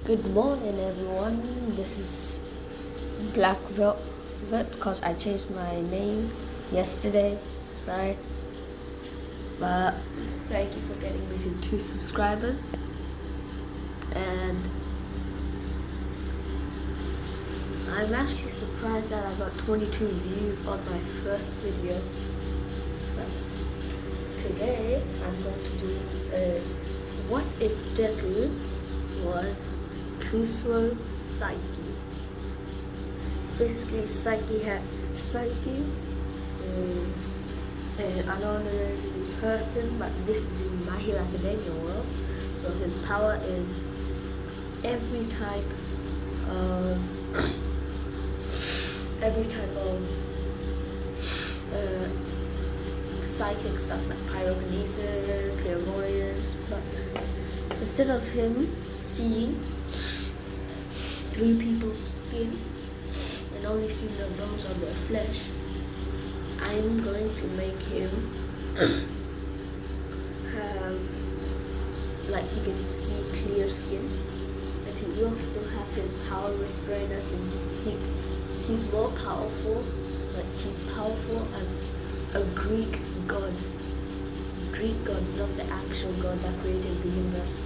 Good morning, everyone. This is Black Velvet because I changed my name yesterday. Sorry, but thank you for getting me to 2 subscribers. And I'm actually surprised that I got 22 views on my first video. But today I'm going to do what if Deku was Kusro Saiki. Basically, Saiki is an honorary person, but this is in My Hero Academia world. So his power is every type of psychic stuff like pyrokinesis, clairvoyance, but instead of him seeing through people's skin and only seeing the bones on their flesh, I'm going to make him have, like, he can see clear skin, and he will still have his power restrainer since he's more powerful. Like, he's powerful as a Greek god, not the actual god that created the universe,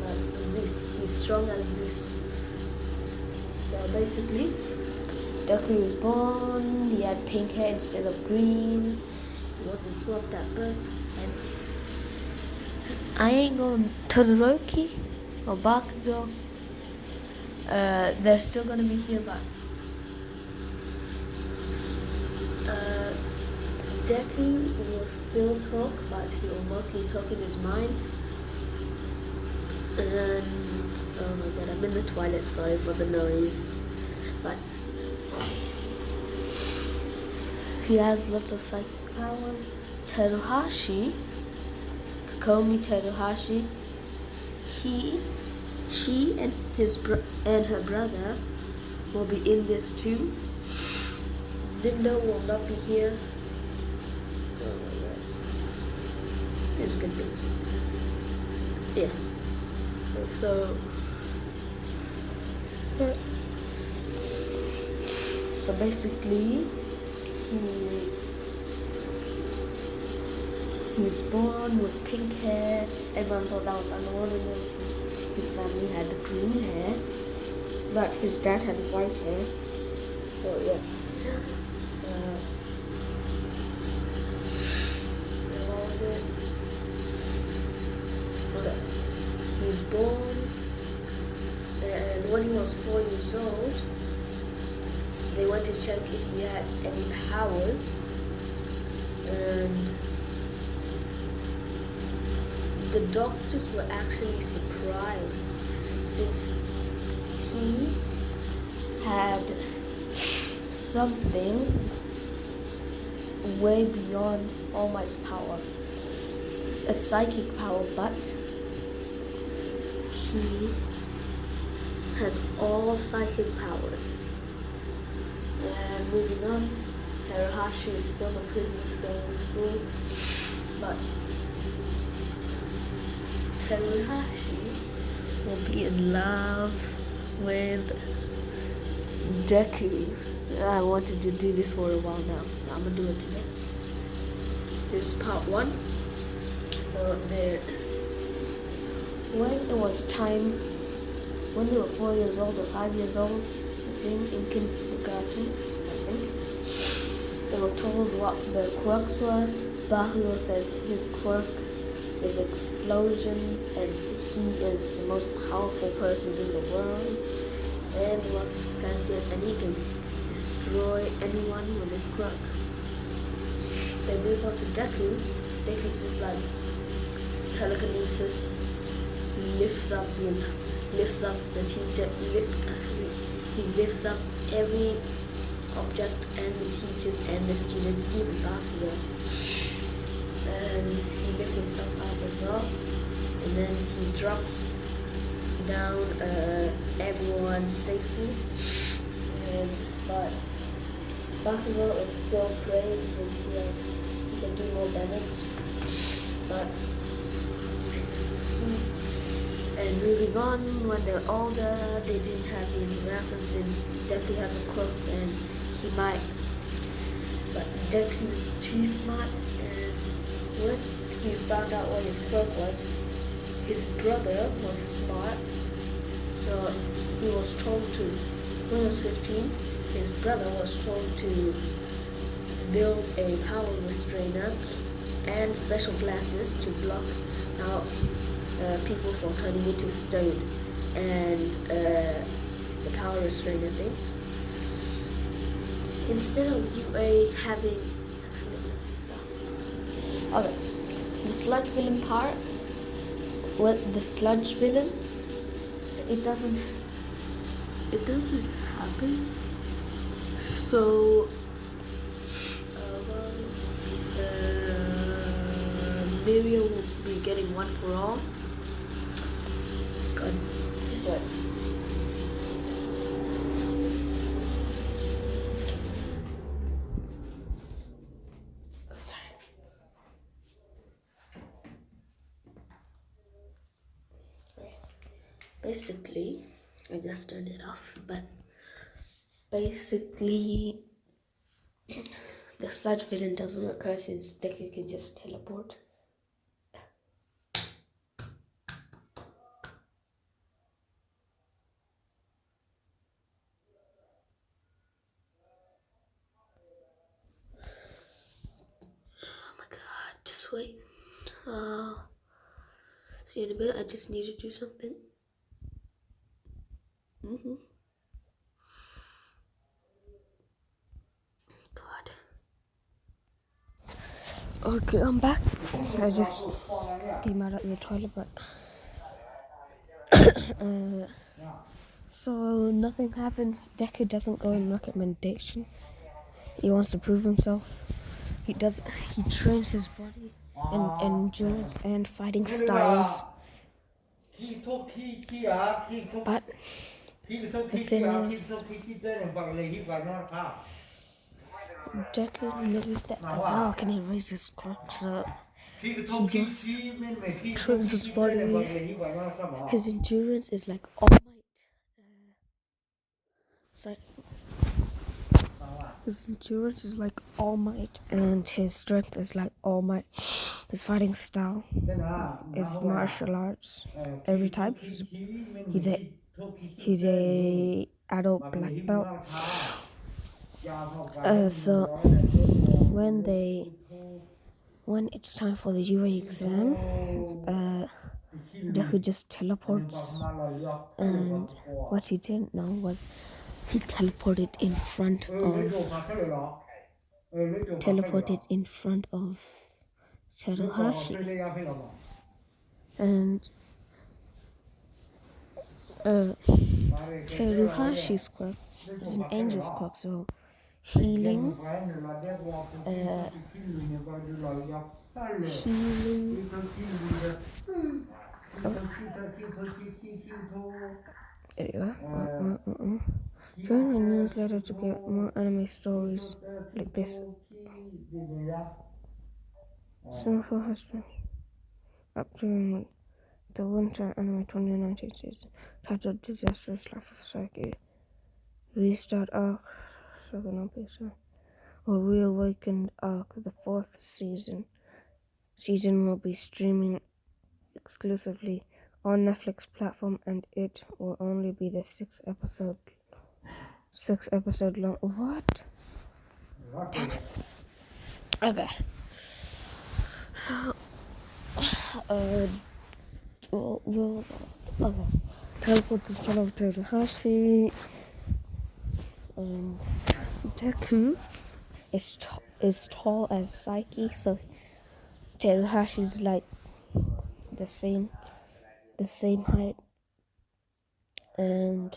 but Zeus. He's strong as Zeus. So basically, Deku was born, he had pink hair instead of green, he wasn't swapped at birth, and I ain't going Todoroki or Bakugo. They're still gonna be here, but Deku will still talk, but he will mostly talk in his mind. And oh my god, I'm in the toilet, sorry for the noise. But he has lots of psychic powers. Kokomi Teruhashi, she and her brother will be in this too. Linda will not be here. Oh my god. It's gonna be. Yeah. So basically, he's born with pink hair. Everyone thought that was unordinary since his family had green hair, but his dad had white hair. So yeah. What was it? Okay. He's born, and when he was 4 years old, they went to check if he had any powers, and the doctors were actually surprised since he had something way beyond All Might's power, a psychic power, but he has all psychic powers. And moving on, Teruhashi is still the prettiest girl in school, but Teruhashi will be in love with Deku. I wanted to do this for a while now, so I'm gonna do it today. Here's part 1. So when it was time, when they were 4 years old or 5 years old, I think, in kindergarten, they were told what their quirks were. Bakugo says his quirk is explosions, and he is the most powerful person in the world, and the most fanciest, and he can destroy anyone with his quirk. They move on to Deku. Deku's just like telekinesis, just lifts up the teacher. He lifts up every object and the teachers and the students, even Bakugo. And he lifts himself up as well. And then he drops down everyone safely. But Bakugo is still praised since he can do more damage. But And moving on, when they're older, they didn't have the interaction since Deku has a quirk and he might. But Deku's too smart, and when he found out what his quirk was, his brother was smart, so he was told to, when he was 15, his brother was told to build a power restrainer and special glasses to block out people from turning into stone and the power restrainer thing. Instead of UA having okay, the sludge villain part, with the sludge villain, it doesn't happen. So Miriam will be getting one for all. God, just what? Basically, I just turned it off, but basically, the sludge villain doesn't occur since Deku can just teleport. Oh my god, just wait. See you in a minute, I just need to do something. God. Okay, I'm back. I just came out of the toilet, but so nothing happens. Deku doesn't go in recommendation. He wants to prove himself. He trains his body in endurance and fighting styles. But the thing is, Deku knows that Aizawa can erase his quirks, so he just trains his body. His endurance is like all might. Sorry. His endurance is like all might, and his strength is like all might. His fighting style is martial arts. Every time he's a adult black belt. So when it's time for the UA exam, Deku just teleports, and what he didn't know was he teleported in front of Terahashi, and Teruhashi's quirk is an angel's quirk, so healing, Join my newsletter to get more anime stories like this. Snowfall has been up during the winter anime 2019 season, titled Disastrous Life of Saiki. Restart arc, or Reawakened arc, the fourth season. Season will be streaming exclusively on Netflix platform, and it will only be the 6 episode long. What? Damn it. Okay. So, okay. Teleport to Channel Terahashi, and Deku is tall as Saiki, so Terahashi's like the same height, and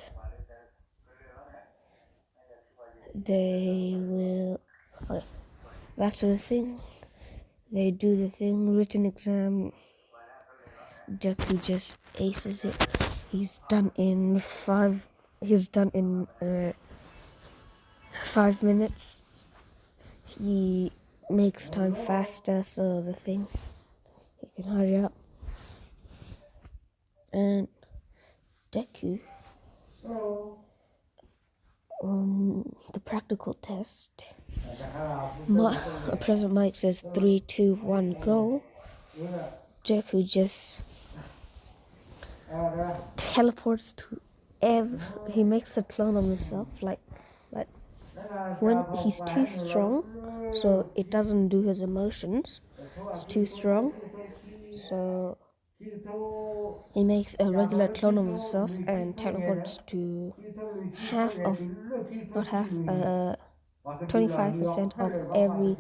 they will. Okay, back to the thing. They do the thing, written exam. Deku just aces it. He's done in 5 minutes. He makes time faster, so the thing, he can hurry up. And Deku, on the practical test, President Mike says 3, 2, 1, go. Deku just teleports to he makes a clone of himself, but when he's too strong, so it doesn't do his emotions. It's too strong, so he makes a regular clone of himself and teleports to half of, not half, 25% of every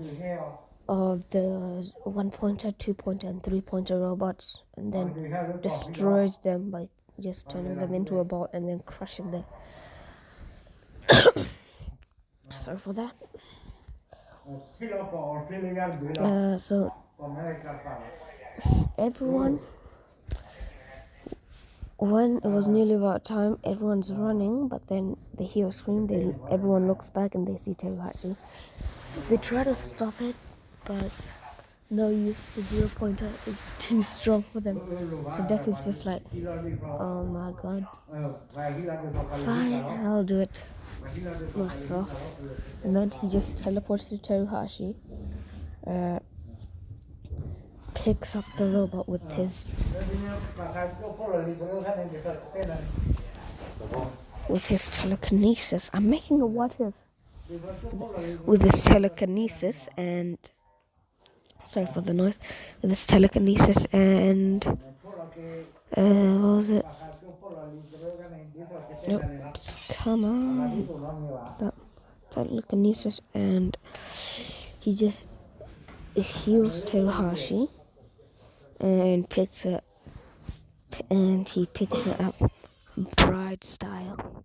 of the 1-pointer, 2-pointer, and 3-pointer robots, and then destroys them by just turning them into a ball and then crushing them. Sorry for that. So everyone, when it was nearly about time, everyone's running, but then they hear a scream. Everyone looks back and they see Teruhachi. They try to stop it, but no use. The 0-pointer is too strong for them. So Deku's just like, oh my god, fine, I'll do it myself. And then he just teleports to Teruhashi, picks up the robot with his telekinesis. I'm making a what if with his telekinesis and sorry for the noise. With his telekinesis and what was it? Nope, come on. That telekinesis, and he just heals Teruhashi and he picks her up bride style.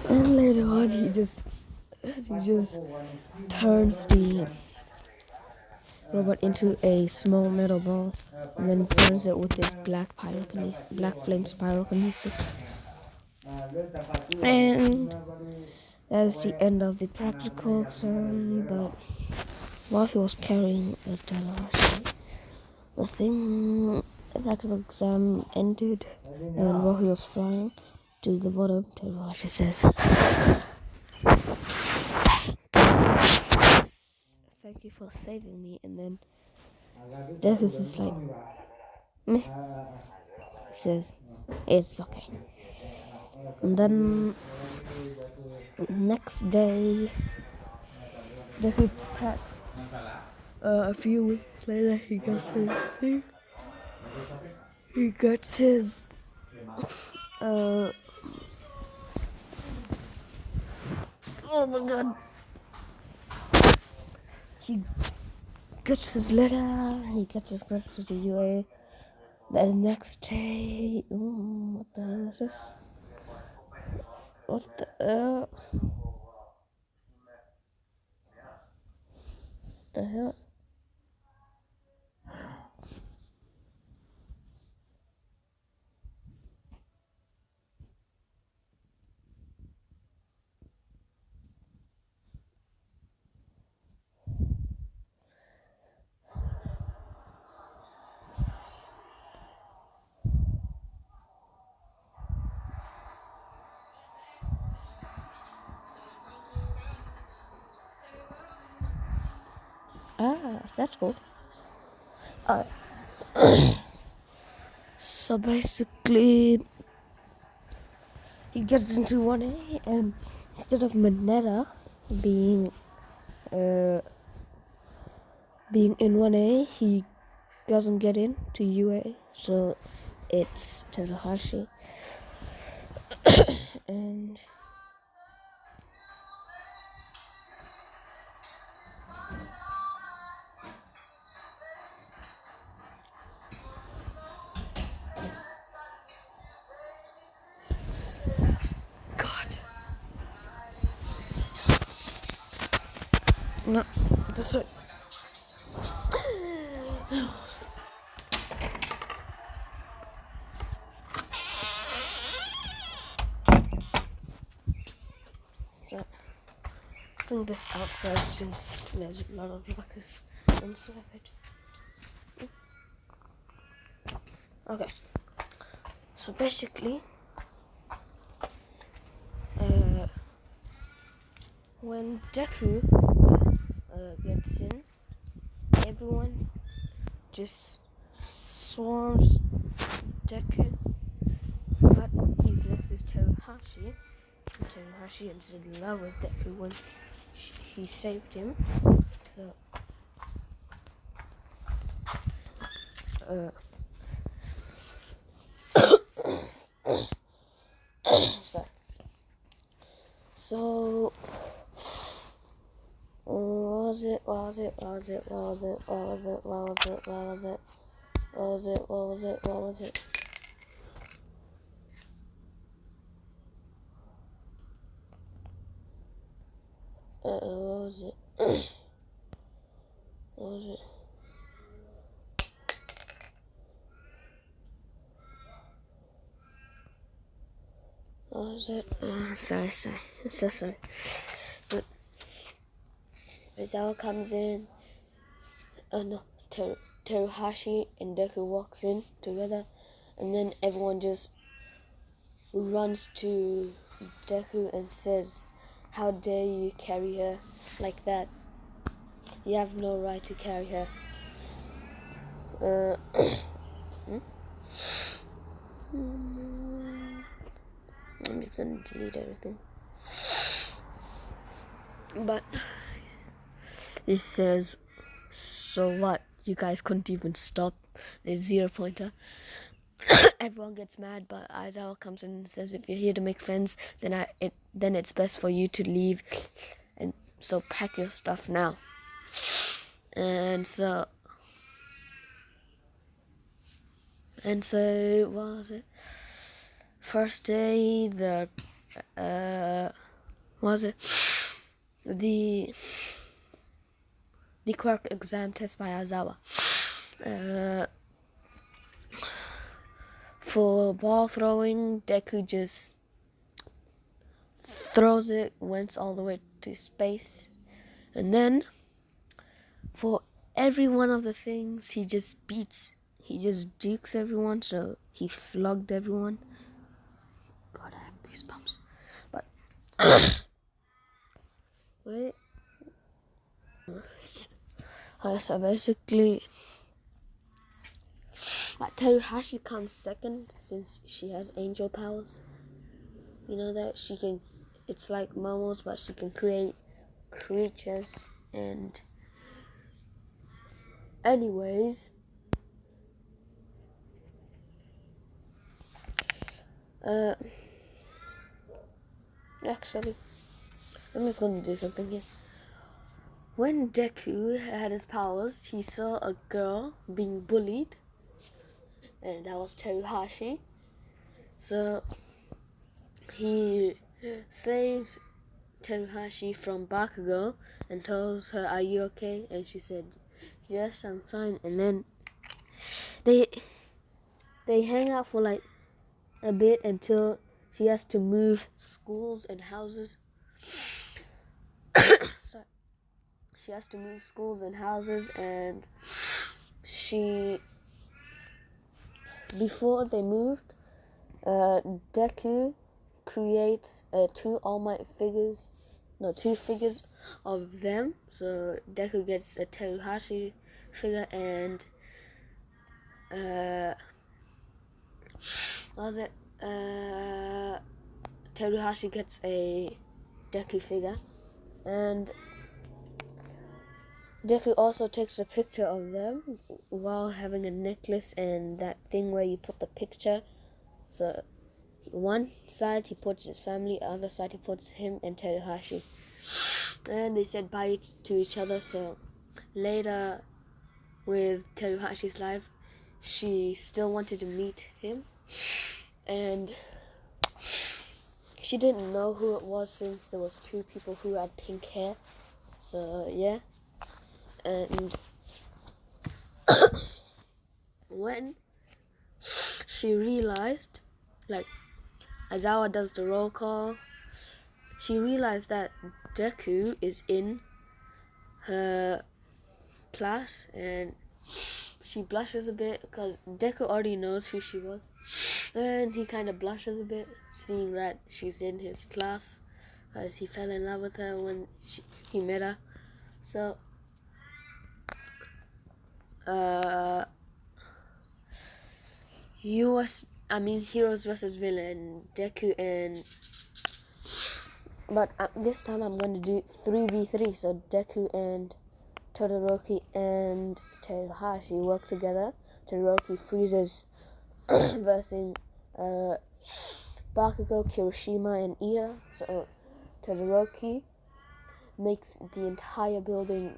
And later on he just turns the robot into a small metal ball and then burns it with this black flame pyrokinesis. And that is the end of the practical exam. But while he was carrying a Teruhashi, the practical exam ended, and while he was flying to the bottom, Teruhashi says, "Thank you for saving me." And then Deku's just like, meh. He says, "It's okay." And then next day, Deku packs. A few weeks later, he gets his thing. He gets his oh my god. He gets his letter. He gets his letter to the UA. The next day, what the hell is this? What the hell? That's cool. So basically, he gets into 1A, and instead of Mineta being in 1A, he doesn't get in to UA, so it's Terahashi. And no, this way. So, doing this outside since there's a lot of ruckus inside. Okay. So basically, when Deku gets in, everyone just swarms Deku, but he's next to Teruhashi. And Teruhashi is in love with Deku when he saved him. So, sorry. So, what was it? Sorry. I'm so sorry. But Aizawa comes in. No. Teruhashi and Deku walks in together, and then everyone just runs to Deku and says, "How dare you carry her like that? You have no right to carry her." I'm just gonna delete everything. But it says, "So what? You guys couldn't even stop the 0-pointer." Everyone gets mad, but Aizawa comes in and says, "If you're here to make friends, then it's best for you to leave, and so pack your stuff now." And so what was it? First day, the what was it? The quirk exam test by Aizawa. For ball throwing, Deku just throws it, went all the way to space. And then, for every one of the things, he just dukes everyone, so he flogged everyone. God, I have goosebumps. But, wait. So basically, but Teruhashi comes second since she has angel powers. You know that she can, it's like Momo's, but she can create creatures. And anyways, actually, I'm just gonna do something here. When Deku had his powers, he saw a girl being bullied, and that was Teruhashi. So he saved Teruhashi from Bakugo and told her, "Are you okay?" And she said, "Yes, I'm fine." And then they hang out for like a bit until she has to move schools and houses. Sorry. She has to move schools and houses, and before they moved, Deku creates two figures of them. So Deku gets a Teruhashi figure, and Teruhashi gets a Deku figure, and Deku also takes a picture of them while having a necklace and that thing where you put the picture. So one side he puts his family, other side he puts him and Teruhashi. And they said bye to each other. So later, with Teruhashi's life, she still wanted to meet him, and she didn't know who it was since there was two people who had pink hair. So yeah. And when she realized, like, Aizawa does the roll call, she realized that Deku is in her class, and she blushes a bit because Deku already knows who she was. And he kind of blushes a bit seeing that she's in his class because he fell in love with her when he met her. So, Heroes versus Villain, Deku and... But this time I'm going to do 3v3, so Deku and Todoroki and Teruhashi work together. Todoroki freezes versus Bakugo, Kirishima, and Ida. So Todoroki makes the entire building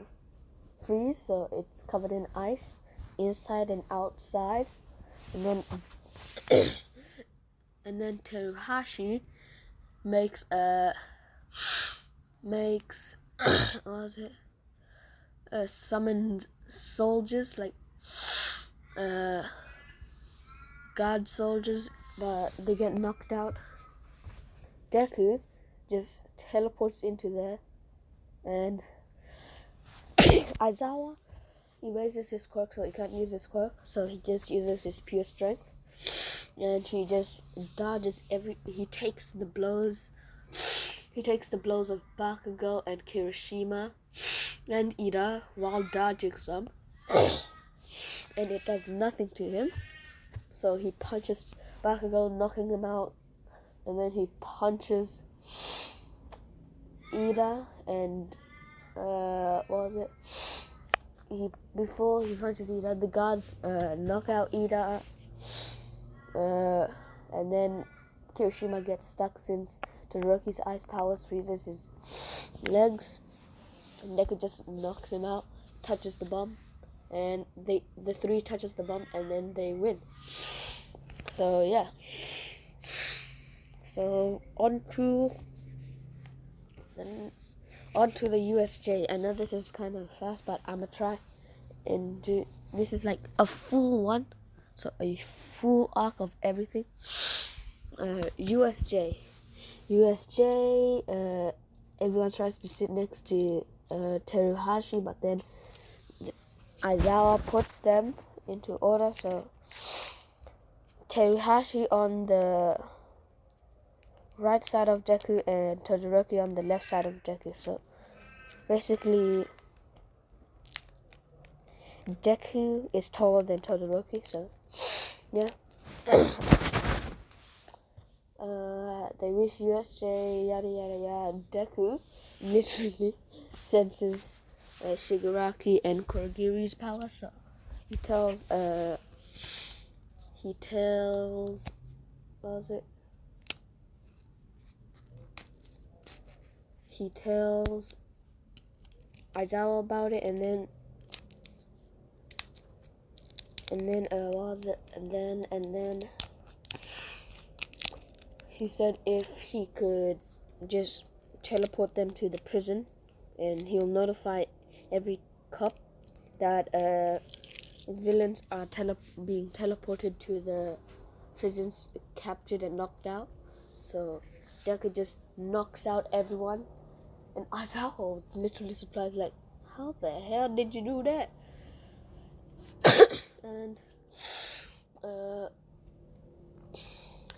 freeze, so it's covered in ice, inside and outside. And then Teruhashi makes summoned soldiers, like god soldiers, but they get knocked out. Deku just teleports into there, and Aizawa erases his quirk, so he can't use his quirk, so he just uses his pure strength, and he just dodges he takes the blows of Bakugo and Kirishima and Ida while dodging some, and it does nothing to him. So he punches Bakugo, knocking him out, and then he punches Ida, and before he punches Ida, the gods knock out Ida, and then Kirishima gets stuck since Todoroki's ice powers freezes his legs, and Deku just knocks him out, touches the bomb, and the three touches the bomb, and then they win. So yeah. So on to the USJ. I know this is kind of fast, but I'm gonna try and do. This is like a full one, so a full arc of everything. USJ. Everyone tries to sit next to Teruhashi, but then Aizawa puts them into order. So Teruhashi on the right side of Deku and Todoroki on the left side of Deku. So basically, Deku is taller than Todoroki. So yeah. They reach USJ, yada yada yada. Deku literally senses Shigaraki and Kurogiri's power, so he tells Aizawa about it, and then he said if he could just teleport them to the prison, and he'll notify every cop that villains are being teleported to the prisons, captured and knocked out. So Deku just knocks out everyone, and Aizawa was literally surprised, like, how the hell did you do that? And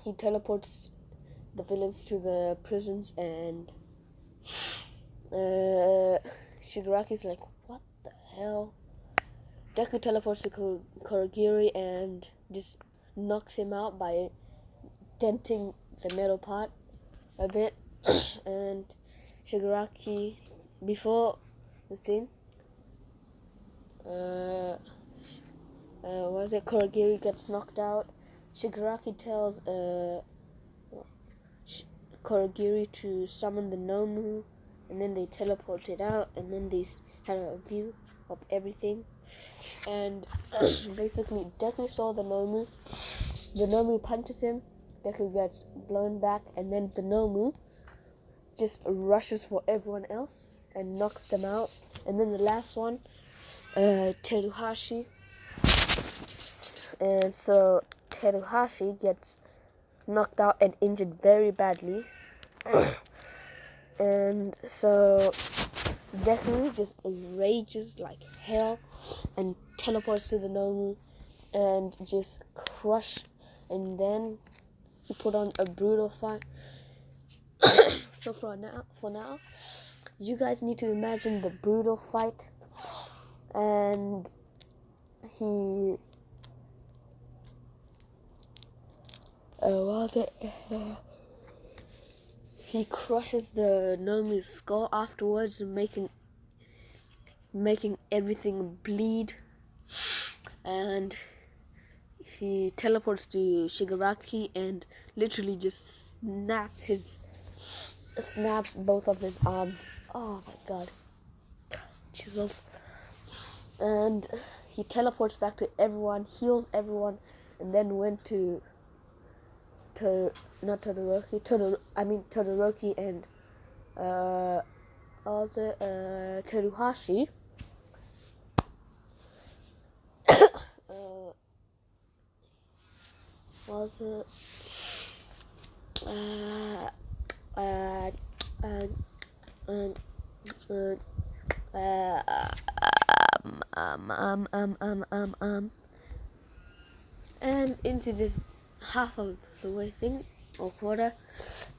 he teleports the villains to the prisons, and Shigaraki's like, what the hell? Deku teleports to Kurogiri and just knocks him out by denting the metal part a bit. And Shigaraki, before the thing, Kurogiri gets knocked out. Shigaraki tells Kurogiri to summon the Nomu, and then they teleported out, and then they had a view of everything. And basically, Deku saw the Nomu. The Nomu punches him. Deku gets blown back, and then the Nomu just rushes for everyone else and knocks them out. And then the last one, Teruhashi. And so Teruhashi gets knocked out and injured very badly. And so Deku just rages like hell and teleports to the Nomu and just crush, and then he put on a brutal fight. So for now, you guys need to imagine the brutal fight, and he he crushes the Nomi's skull afterwards, making everything bleed, and he teleports to Shigaraki and literally just snaps both of his arms. Oh my god, Jesus! And he teleports back to everyone, heals everyone, and then went to Todoroki and Teruhashi. Was it and into this half of the way thing or quarter,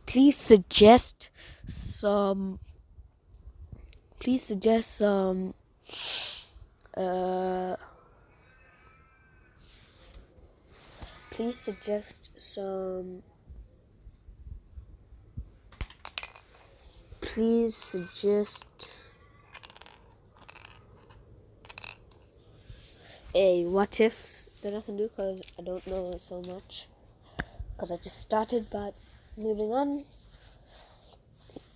please suggest some a what if that I can do, because I don't know so much, because I just started. But moving on,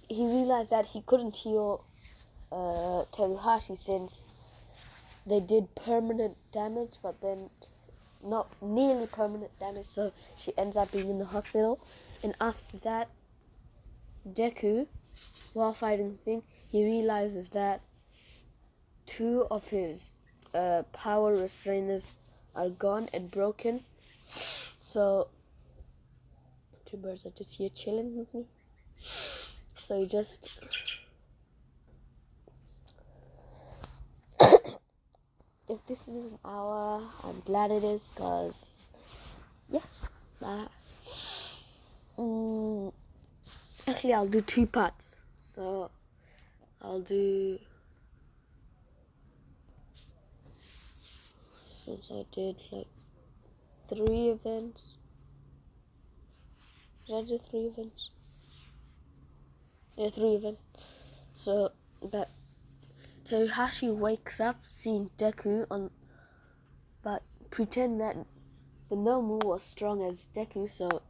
he realized that he couldn't heal Teruhashi since they did permanent damage, but then not nearly permanent damage, so she ends up being in the hospital. And after that, Deku, while fighting the thing, he realizes that 2 of his power restrainers are gone and broken. So 2 birds are just here chilling with me. So he just if this is an hour, I'm glad it is, because yeah, actually I'll do 2 parts. So I'll do, since I did like 3 events. Did I do 3 events? Yeah, 3 events. So that Teruhashi wakes up seeing Deku but pretend that the Nomu was strong as Deku. So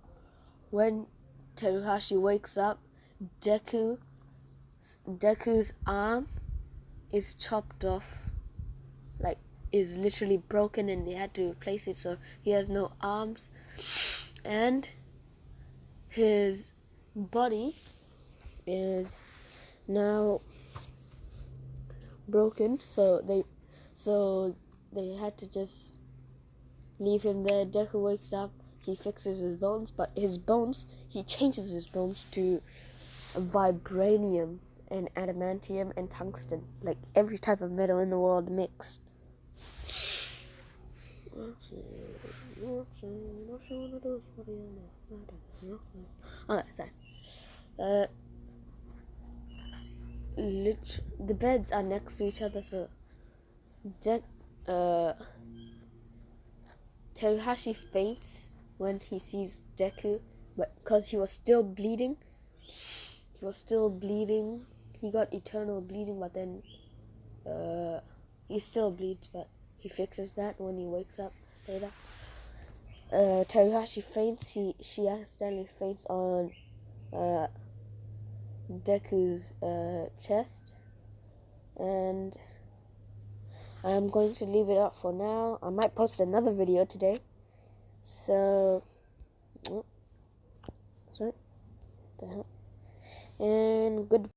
when Teruhashi wakes up, Deku's arm is chopped off, like is literally broken, and they had to replace it, so he has no arms, and his body is now broken, so they had to just leave him there. Deku wakes up, he fixes his bones, but he changes his bones to vibranium and adamantium and tungsten, like every type of metal in the world mixed. Okay, sorry. The beds are next to each other, so Teruhashi faints when he sees Deku, but because he was still bleeding. He got eternal bleeding, but then he still bleeds, but he fixes that when he wakes up later. Teruhashi faints. She accidentally faints on Deku's chest, and I'm going to leave it up for now. I might post another video today, so that's right. And good.